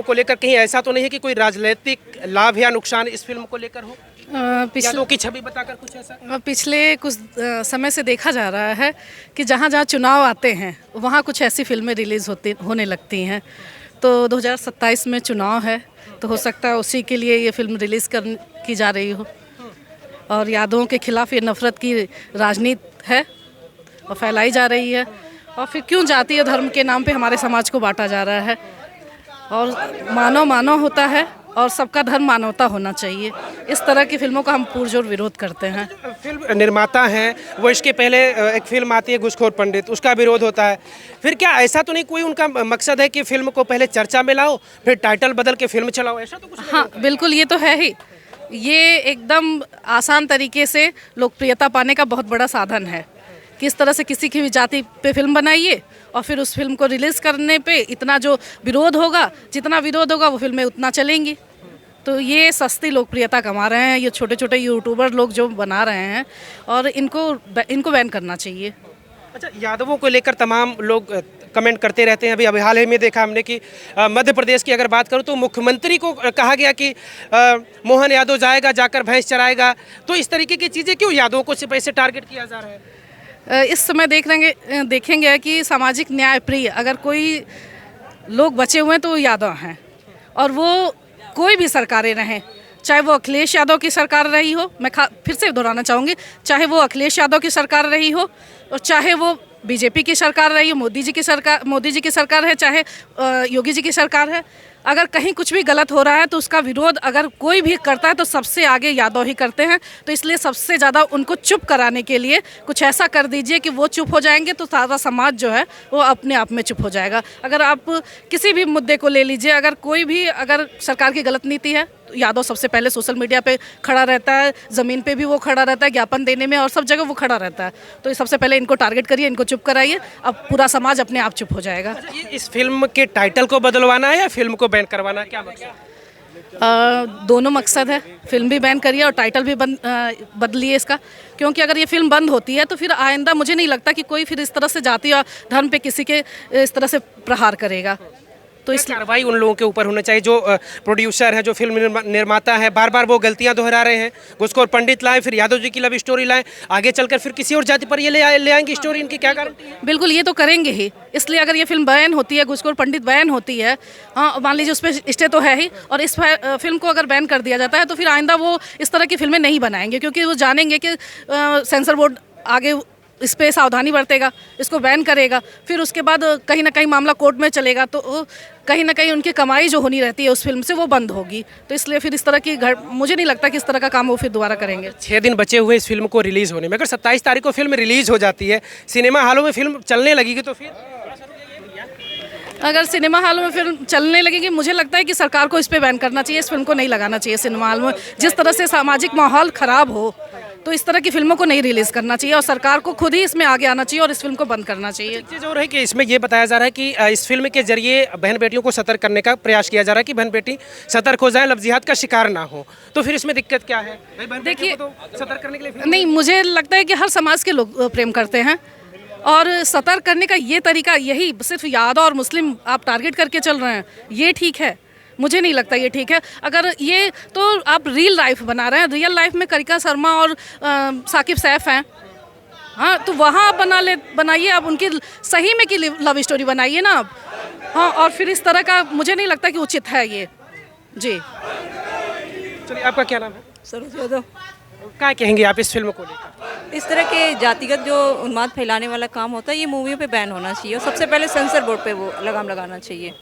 को लेकर कहीं ऐसा तो नहीं है कि कोई राजनीतिक लाभ या नुकसान इस फिल्म को लेकर हो? यादों की छवि बताकर कुछ ऐसा? पिछले कुछ समय से देखा जा रहा है कि जहाँ जहाँ चुनाव आते हैं वहाँ कुछ ऐसी फिल्में रिलीज़ होने लगती हैं। तो 2027 में चुनाव है, तो हो सकता है उसी के लिए ये फिल्म रिलीज़ की जा रही हो। और यादों के खिलाफ ये नफ़रत की राजनीति है और फैलाई जा रही है। और फिर क्यों जातीय धर्म के नाम पे हमारे समाज को बांटा जा रहा है? और मानव मानव होता है और सबका धर्म मानवता होना चाहिए। इस तरह की फिल्मों का हम पुरजोर विरोध करते हैं। फिल्म निर्माता हैं वो, इसके पहले एक फिल्म आती है घूसखोर पंडित, उसका विरोध होता है। फिर क्या ऐसा तो नहीं कोई उनका मकसद है कि फिल्म को पहले चर्चा में लाओ फिर टाइटल बदल के फिल्म चलाओ, ऐसा तो कुछ नहीं? हाँ बिल्कुल, ये तो है ही। ये एकदम आसान तरीके से लोकप्रियता पाने का बहुत बड़ा साधन है। किस तरह से किसी की भी जाति पे फिल्म बनाइए और फिर उस फिल्म को रिलीज़ करने पे इतना जो विरोध होगा, जितना विरोध होगा वो फिल्में उतना चलेंगी। तो ये सस्ती लोकप्रियता कमा रहे हैं ये छोटे छोटे यूट्यूबर लोग जो बना रहे हैं, और इनको बैन करना चाहिए। अच्छा, यादवों को लेकर तमाम लोग कमेंट करते रहते हैं। अभी हाल ही में देखा हमने कि मध्य प्रदेश की अगर बात करूं तो मुख्यमंत्री को कहा गया कि मोहन यादव जाएगा, जाकर भैंस चराएगा। तो इस तरीके की चीज़ें क्यों यादवों को सिर्फ ऐसे टारगेट किया जा रहा है? इस समय देखेंगे कि सामाजिक न्याय प्रिय अगर कोई लोग बचे हुए हैं तो वो यादव हैं। और वो कोई भी सरकारें रहें, चाहे वो अखिलेश यादव की सरकार रही हो, मैं फिर से दोहराना चाहूँगी, चाहे वो अखिलेश यादव की सरकार रही हो और चाहे वो बीजेपी की सरकार रही हो, मोदी जी की सरकार है, चाहे योगी जी की सरकार है। अगर कहीं कुछ भी गलत हो रहा है तो उसका विरोध अगर कोई भी करता है तो सबसे आगे यादव ही करते हैं। तो इसलिए सबसे ज़्यादा उनको चुप कराने के लिए कुछ ऐसा कर दीजिए कि वो चुप हो जाएंगे, तो सारा समाज जो है वो अपने आप में चुप हो जाएगा। अगर आप किसी भी मुद्दे को ले लीजिए, अगर सरकार की गलत नीति है तो यादव सबसे पहले सोशल मीडिया पे खड़ा रहता है, ज़मीन पे भी वो खड़ा रहता है, ज्ञापन देने में और सब जगह वो खड़ा रहता है। तो सबसे पहले इनको टारगेट करिए, इनको चुप कराइए, अब पूरा समाज अपने आप चुप हो जाएगा। इस फिल्म के टाइटल को बदलवाना है या फिल्म को बैन करवाना है, क्या मकसद? दोनों मकसद है। फिल्म भी बैन करिए और टाइटल भी बदलिए इसका, क्योंकि अगर ये फिल्म बंद होती है तो फिर आइंदा मुझे नहीं लगता कि कोई फिर इस तरह से जाति और धर्म पे किसी के इस तरह से प्रहार करेगा। तो इस कार्रवाई उन लोगों के ऊपर होना चाहिए जो प्रोड्यूसर है, जो फिल्म निर्माता है। बार बार वो गलतियां दोहरा रहे हैं। घूसखोर पंडित लाएं, फिर यादव जी की लव स्टोरी लाएं, आगे चलकर फिर किसी और जाति पर ये ले आएंगे स्टोरी, इनकी क्या गारंटी है? बिल्कुल, ये तो करेंगे ही। इसलिए अगर ये फिल्म बैन होती है, घूसखोर पंडित बैन होती है, हाँ मान लीजिए उस पर स्टे तो है ही, और इस फिल्म को अगर बैन कर दिया जाता है तो फिर आइंदा वो इस तरह की फिल्में नहीं बनाएंगे, क्योंकि वो जानेंगे कि सेंसर बोर्ड आगे इस पे सावधानी बरतेगा, इसको बैन करेगा। फिर उसके बाद कहीं ना कहीं मामला कोर्ट में चलेगा, तो कहीं ना कहीं उनकी कमाई जो होनी रहती है उस फिल्म से वो बंद होगी। तो इसलिए फिर इस तरह की मुझे नहीं लगता कि इस तरह का काम वो फिर दोबारा करेंगे। 6 दिन बचे हुए इस फिल्म को रिलीज़ होने में, अगर 27 तारीख को फिल्म रिलीज़ हो जाती है, सिनेमा हॉलों में फिल्म चलने लगेगी, तो फिर अगर सिनेमा हॉल में फिल्म चलने लगेगी, मुझे लगता है कि सरकार को इस पे बैन करना चाहिए। इस फिल्म को नहीं लगाना चाहिए सिनेमा हॉल में। जिस तरह से सामाजिक माहौल ख़राब हो तो इस तरह की फिल्मों को नहीं रिलीज़ करना चाहिए और सरकार को खुद ही इसमें आगे आना चाहिए और इस फिल्म को बंद करना चाहिए। एक चीज़ और है कि इसमें ये बताया जा रहा है कि इस फिल्म के जरिए बहन बेटियों को सतर्क करने का प्रयास किया जा रहा है कि बहन बेटी सतर्क हो जाए, लव जिहाद का शिकार ना हो। तो फिर इसमें दिक्कत क्या है? देखिए, तो सतर्क करने के लिए नहीं, मुझे लगता है कि हर समाज के लोग प्रेम करते हैं और सतर्क करने का ये तरीका, यही सिर्फ यादव और मुस्लिम आप टारगेट करके चल रहे हैं, ये ठीक है? मुझे नहीं लगता ये ठीक है। अगर ये तो आप रियल लाइफ बना रहे हैं, रियल लाइफ में करिका शर्मा और साकिब सैफ हैं, हाँ, तो वहाँ आप बनाइए, आप उनकी सही में की लव स्टोरी बनाइए ना आप, हाँ। और फिर इस तरह का मुझे नहीं लगता कि उचित है ये। जी, चलिए, आपका क्या नाम है? सरोज यादव। क्या कहेंगे आप इस फिल्म को लेकर? इस तरह के जातिगत जो उन्माद फैलाने वाला काम होता है ये मूवियों पे बैन होना चाहिए और सबसे पहले सेंसर बोर्ड पे वो लगाम लगाना चाहिए।